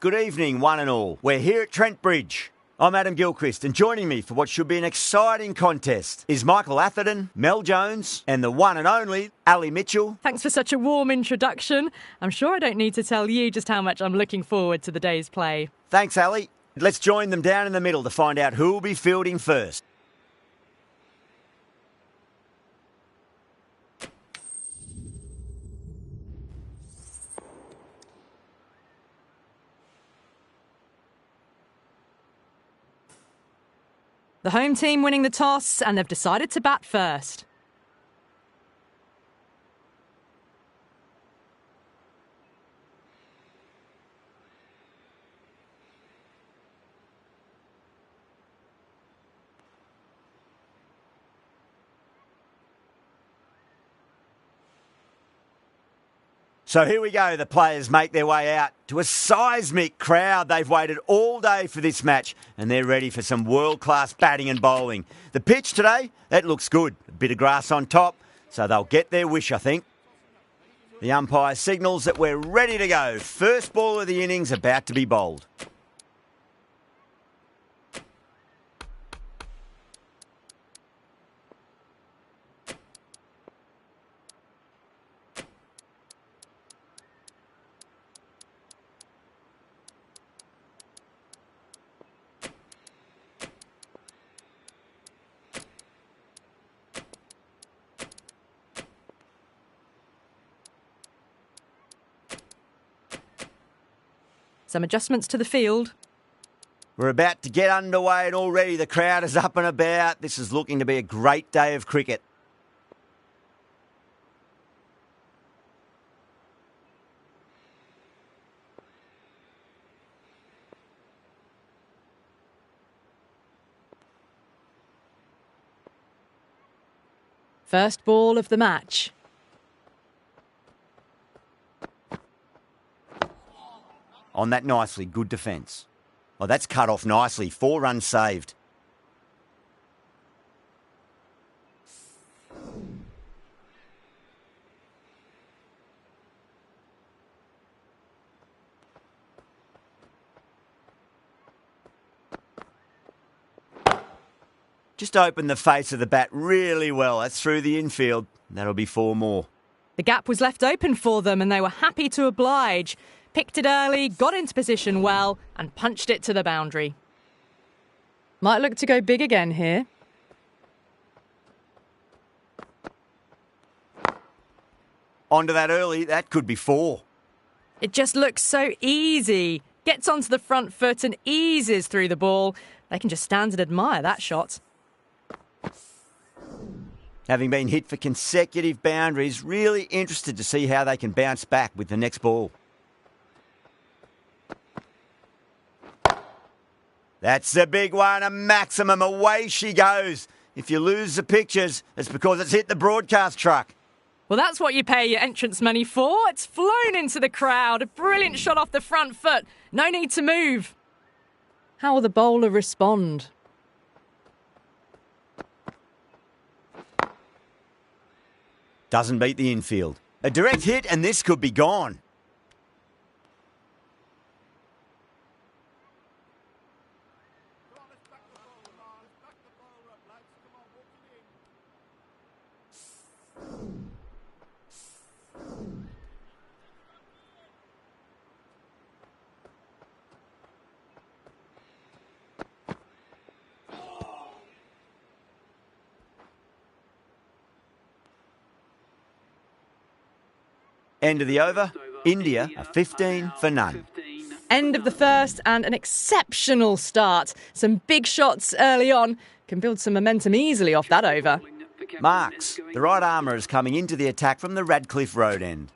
Good evening, one and all. We're here at Trent Bridge. I'm Adam Gilchrist, and joining me for what should be an exciting contest is Michael Atherton, Mel Jones, and the one and only Ali Mitchell. Thanks for such a warm introduction. I'm sure I don't need to tell you just how much I'm looking forward to the day's play. Thanks, Ali. Let's join them down in the middle to find out who will be fielding first. The home team winning the toss, and they've decided to bat first. So here we go, the players make their way out to a seismic crowd. They've waited all day for this match and they're ready for some world-class batting and bowling. The pitch today, that looks good. A bit of grass on top, so they'll get their wish, I think. The umpire signals that we're ready to go. First ball of the innings about to be bowled. Some adjustments to the field. We're about to get underway and already the crowd is up and about. This is looking to be a great day of cricket. First ball of the match. On that nicely, good defence. Oh, that's cut off nicely. 4 runs saved. Just opened the face of the bat really well. That's through the infield. That'll be 4 more. The gap was left open for them and they were happy to oblige. Picked it early, got into position well, and punched it to the boundary. Might look to go big again here. Onto that early, that could be 4. It just looks so easy. Gets onto the front foot and eases through the ball. They can just stand and admire that shot. Having been hit for consecutive boundaries, really interested to see how they can bounce back with the next ball. That's the big one, a maximum. Away she goes. If you lose the pictures, it's because it's hit the broadcast truck. Well, that's what you pay your entrance money for. It's flown into the crowd. A brilliant shot off the front foot. No need to move. How will the bowler respond? Doesn't beat the infield. A direct hit and this could be gone. End of the over. India are 15 for none. End of the first and an exceptional start. Some big shots early on. Can build some momentum easily off that over. Marks. The right armour is coming into the attack from the Radcliffe Road end.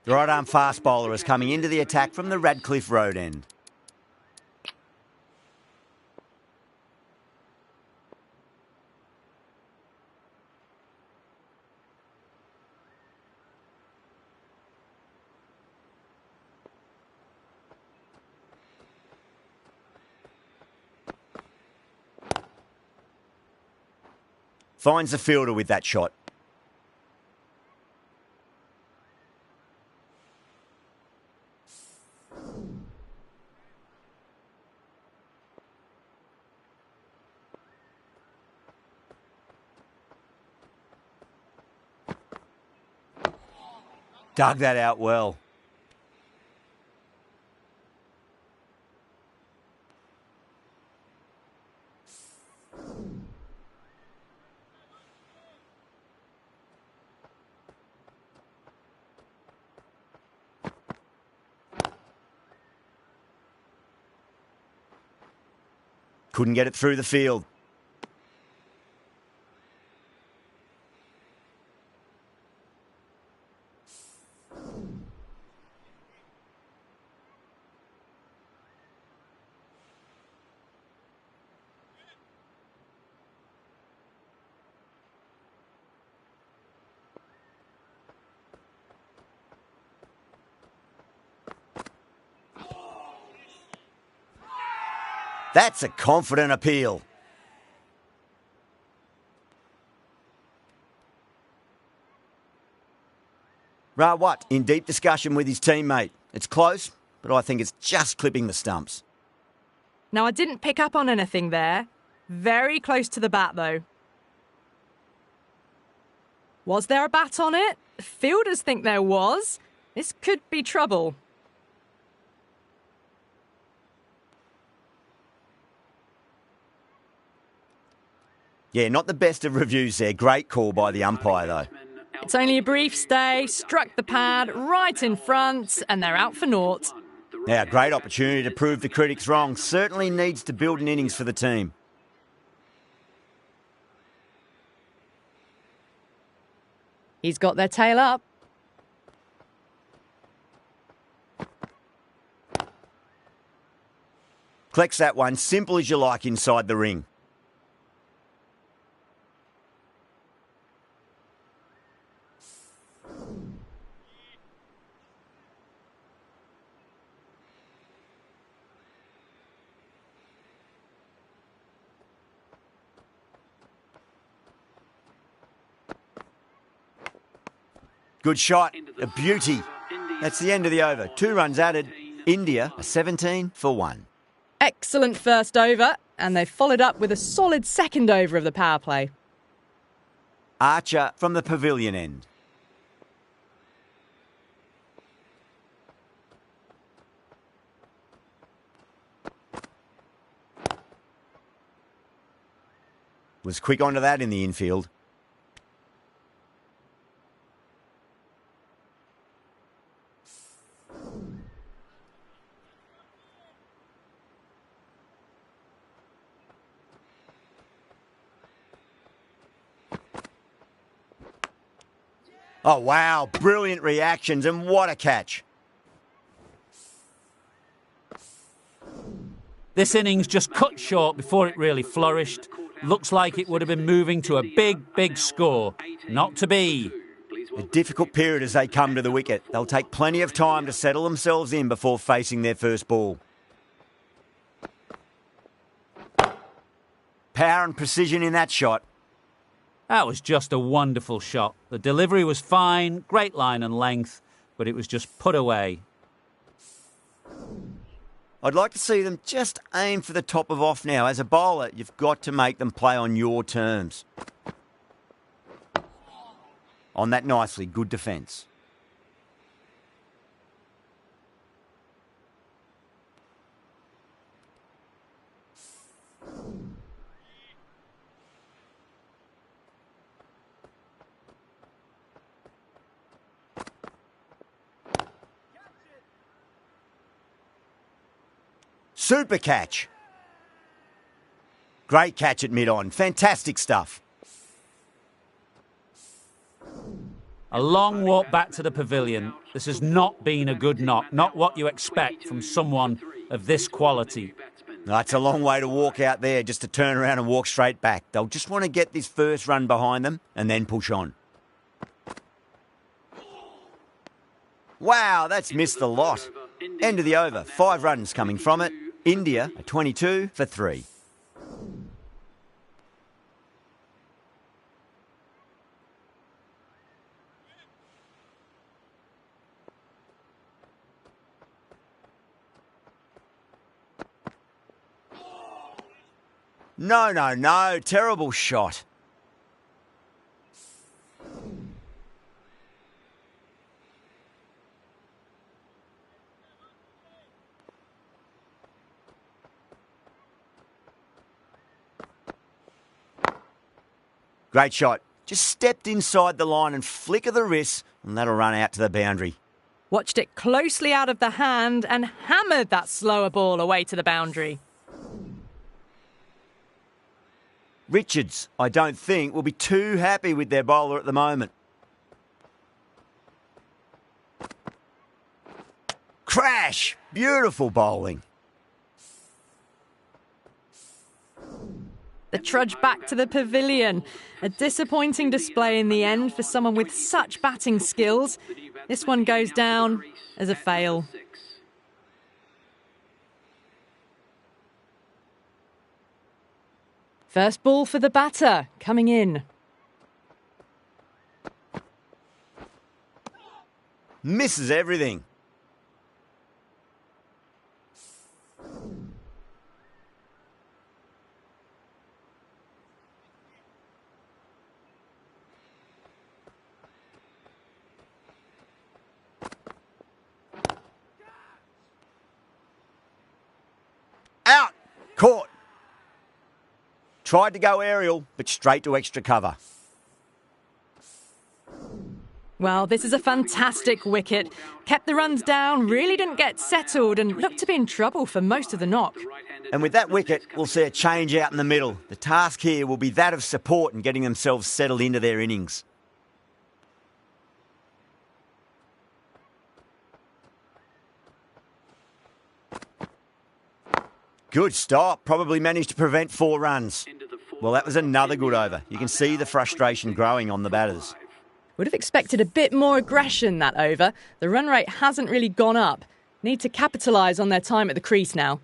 The right arm fast bowler is coming into the attack from the Radcliffe Road end. Finds the fielder with that shot. Dug that out well. Couldn't get it through the field. That's a confident appeal. Rawat in deep discussion with his teammate. It's close, but I think it's just clipping the stumps. Now, I didn't pick up on anything there. Very close to the bat, though. Was there a bat on it? Fielders think there was. This could be trouble. Yeah, not the best of reviews there. Great call by the umpire, though. It's only a brief stay, struck the pad right in front, and they're out for naught. Now, great opportunity to prove the critics wrong. Certainly needs to build an innings for the team. He's got their tail up. Collects that one, simple as you like inside the ring. Good shot, a beauty. That's the end of the over. 2 runs added. India are 17 for 1. Excellent first over, and they followed up with a solid second over of the power play. Archer from the pavilion end. Was quick onto that in the infield. Oh, wow. Brilliant reactions, and what a catch. This innings just cut short before it really flourished. Looks like it would have been moving to a big, big score. Not to be. A difficult period as they come to the wicket. They'll take plenty of time to settle themselves in before facing their first ball. Power and precision in that shot. That was just a wonderful shot. The delivery was fine, great line and length, but it was just put away. I'd like to see them just aim for the top of off now. As a bowler, you've got to make them play on your terms. On that nicely, good defence. Super catch. Great catch at mid-on. Fantastic stuff. A long walk back to the pavilion. This has not been a good knock. Not what you expect from someone of this quality. That's a long way to walk out there just to turn around and walk straight back. They'll just want to get this first run behind them and then push on. Wow, that's missed the lot. End of the over. 5 runs coming from it. India are 22 for 3. No. Terrible shot. Great shot. Just stepped inside the line and flick of the wrist, and that'll run out to the boundary. Watched it closely out of the hand and hammered that slower ball away to the boundary. Richards, I don't think, will be too happy with their bowler at the moment. Crash! Beautiful bowling. The trudge back to the pavilion. A disappointing display in the end for someone with such batting skills. This one goes down as a fail. First ball for the batter, coming in. Misses everything. Out! Caught! Tried to go aerial, but straight to extra cover. Well, this is a fantastic wicket. Kept the runs down, really didn't get settled and looked to be in trouble for most of the knock. And with that wicket, we'll see a change out in the middle. The task here will be that of support and getting themselves settled into their innings. Good stop. Probably managed to prevent 4 runs. Well, that was another good over. You can see the frustration growing on the batters. Would have expected a bit more aggression that over. The run rate hasn't really gone up. Need to capitalise on their time at the crease now.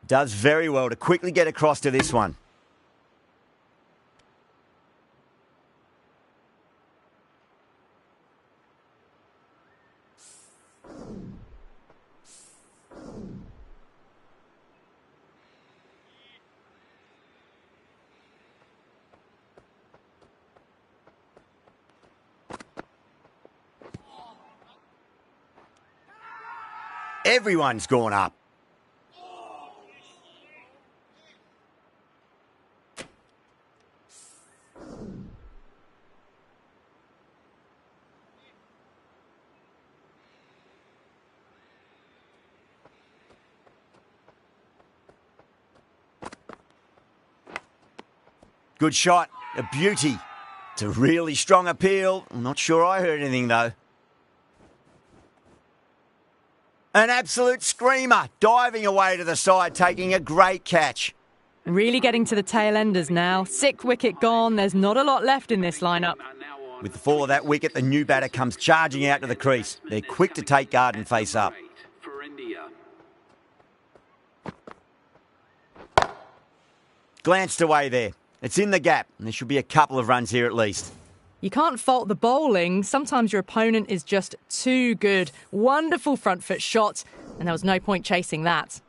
Does very well to quickly get across to this one. Everyone's gone up. Good shot, a beauty. It's a really strong appeal. I'm not sure I heard anything though. An absolute screamer, diving away to the side, taking a great catch. Really getting to the tail enders now. 6th wicket gone, there's not a lot left in this lineup. With the fall of that wicket, the new batter comes charging out to the crease. They're quick to take guard and face up. Glanced away there. It's in the gap, and there should be a couple of runs here at least. You can't fault the bowling. Sometimes your opponent is just too good. Wonderful front foot shot, and there was no point chasing that.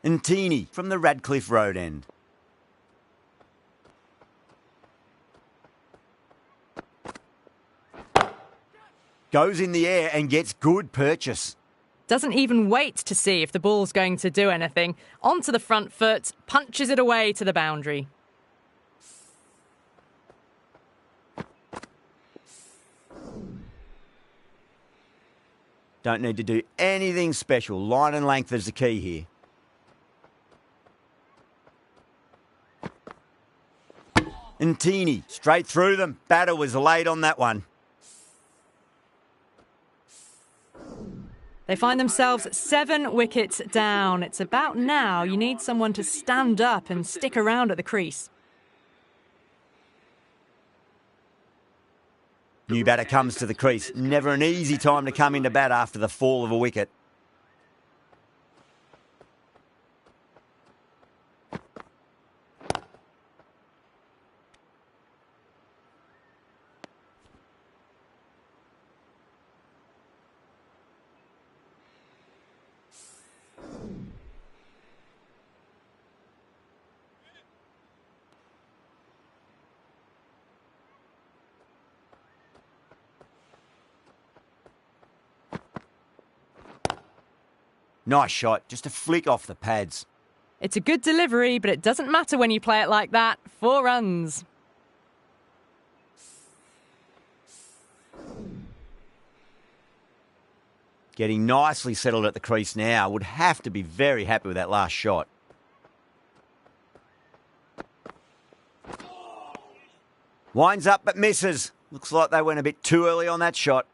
Ntini from the Radcliffe Road end. Goes in the air and gets good purchase. Doesn't even wait to see if the ball's going to do anything. Onto the front foot, punches it away to the boundary. Don't need to do anything special. Line and length is the key here. Ntini, straight through them. Batter was late on that one. They find themselves 7 wickets down. It's about now you need someone to stand up and stick around at the crease. New batter comes to the crease. Never an easy time to come into bat after the fall of a wicket. Nice shot, just a flick off the pads. It's a good delivery, but it doesn't matter when you play it like that. 4 runs. Getting nicely settled at the crease now. Would have to be very happy with that last shot. Winds up but misses. Looks like they went a bit too early on that shot.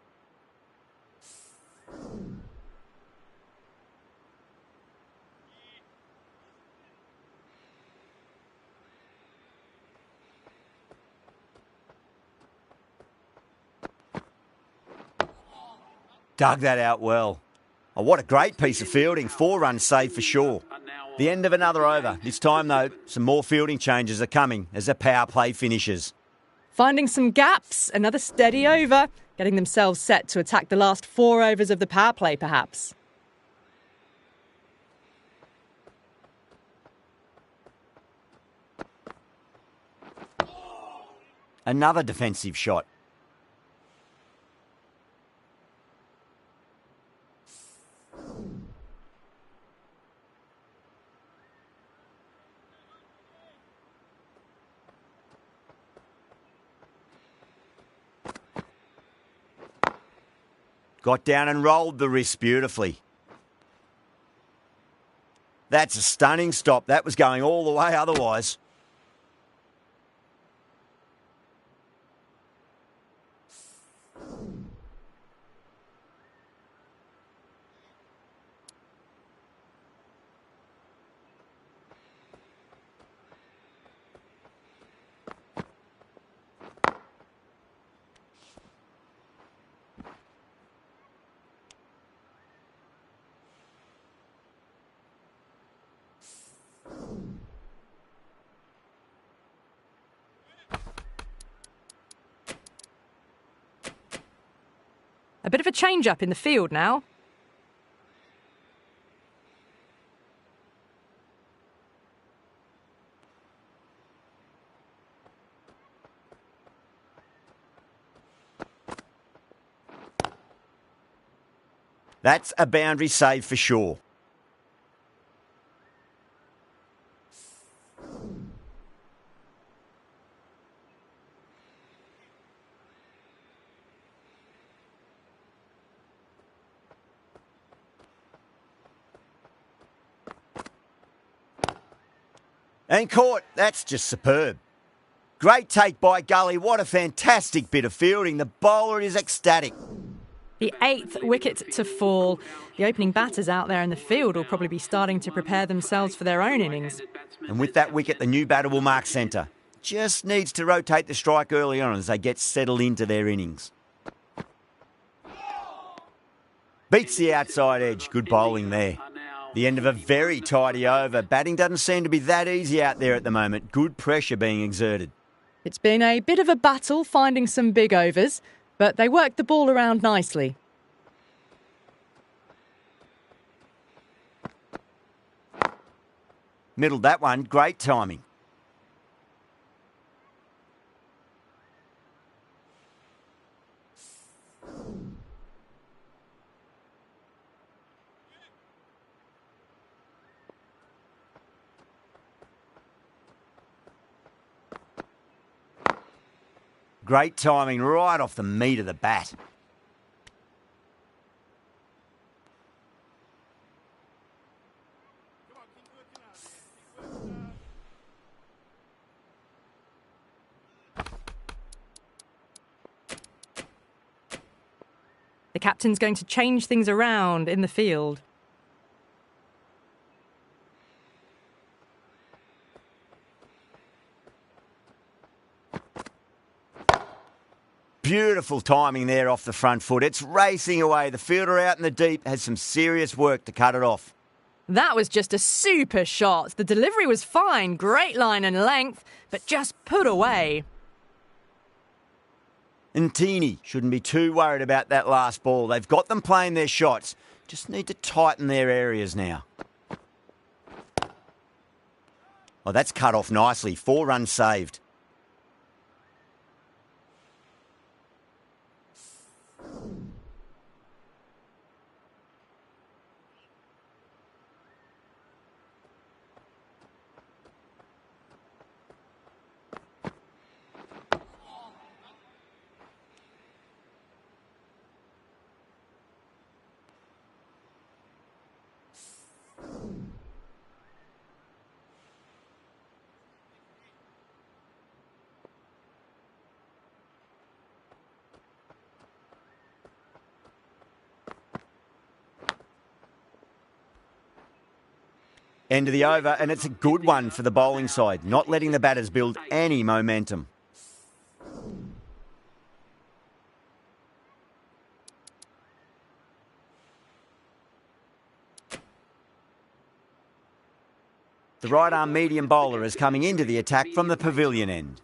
Dug that out well. Oh, what a great piece of fielding. 4 runs saved for sure. The end of another over. This time, though, some more fielding changes are coming as the power play finishes. Finding some gaps, another steady over, getting themselves set to attack the last 4 overs of the power play, perhaps. Another defensive shot. Got down and rolled the wrist beautifully. That's a stunning stop. That was going all the way otherwise. A bit of a change-up in the field now. That's a boundary save for sure. And caught. That's just superb. Great take by Gully. What a fantastic bit of fielding. The bowler is ecstatic. The 8th wicket to fall. The opening batters out there in the field will probably be starting to prepare themselves for their own innings. And with that wicket, the new batter will mark centre. Just needs to rotate the strike early on as they get settled into their innings. Beats the outside edge. Good bowling there. The end of a very tidy over. Batting doesn't seem to be that easy out there at the moment. Good pressure being exerted. It's been a bit of a battle finding some big overs, but they worked the ball around nicely. Middled that one. Great timing. Great timing right off the meat of the bat. The captain's going to change things around in the field. Beautiful timing there off the front foot. It's racing away. The fielder out in the deep has some serious work to cut it off. That was just a super shot. The delivery was fine, great line and length, but just put away. And Teeny shouldn't be too worried about that last ball. They've got them playing their shots. Just need to tighten their areas now. Oh, that's cut off nicely. 4 runs saved. End of the over, and it's a good one for the bowling side, not letting the batters build any momentum. The right-arm medium bowler is coming into the attack from the pavilion end.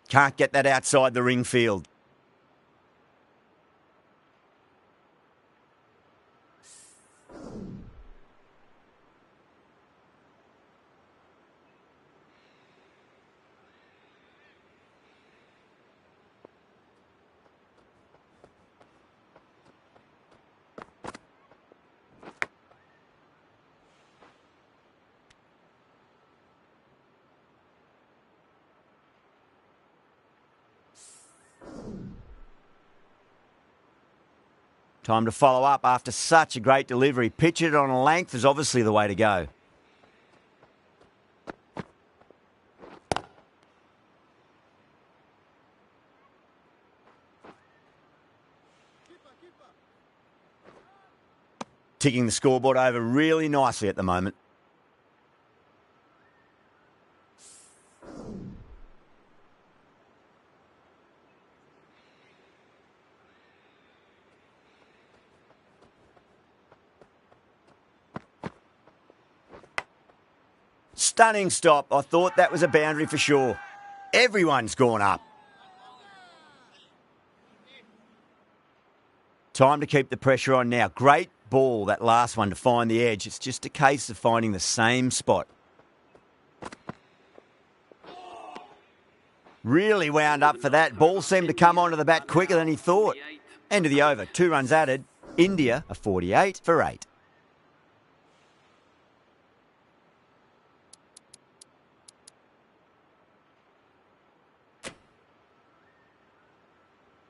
Can't get that outside the ring field. Time to follow up after such a great delivery. Pitch it on a length is obviously the way to go. Ticking the scoreboard over really nicely at the moment. Stunning stop. I thought that was a boundary for sure. Everyone's gone up. Time to keep the pressure on now. Great ball, that last one, to find the edge. It's just a case of finding the same spot. Really wound up for that. Ball seemed to come onto the bat quicker than he thought. End of the over. 2 runs added. India are 48 for 8.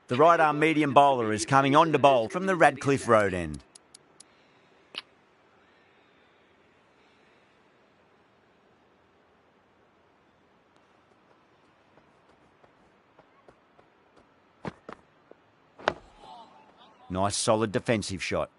The right-arm medium bowler is coming on to bowl from the Radcliffe Road end. Nice solid defensive shot.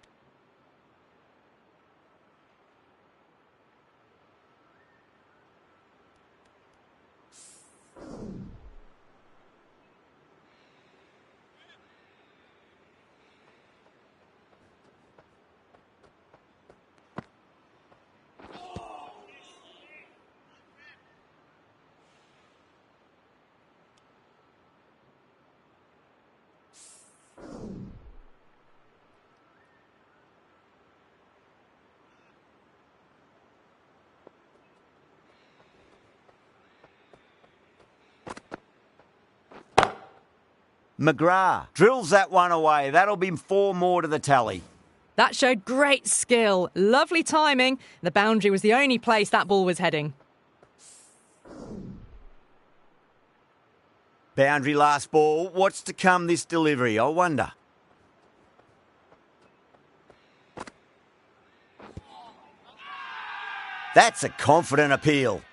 McGrath drills that one away. That'll be 4 more to the tally. That showed great skill. Lovely timing. The boundary was the only place that ball was heading. Boundary last ball. What's to come this delivery, I wonder? That's a confident appeal.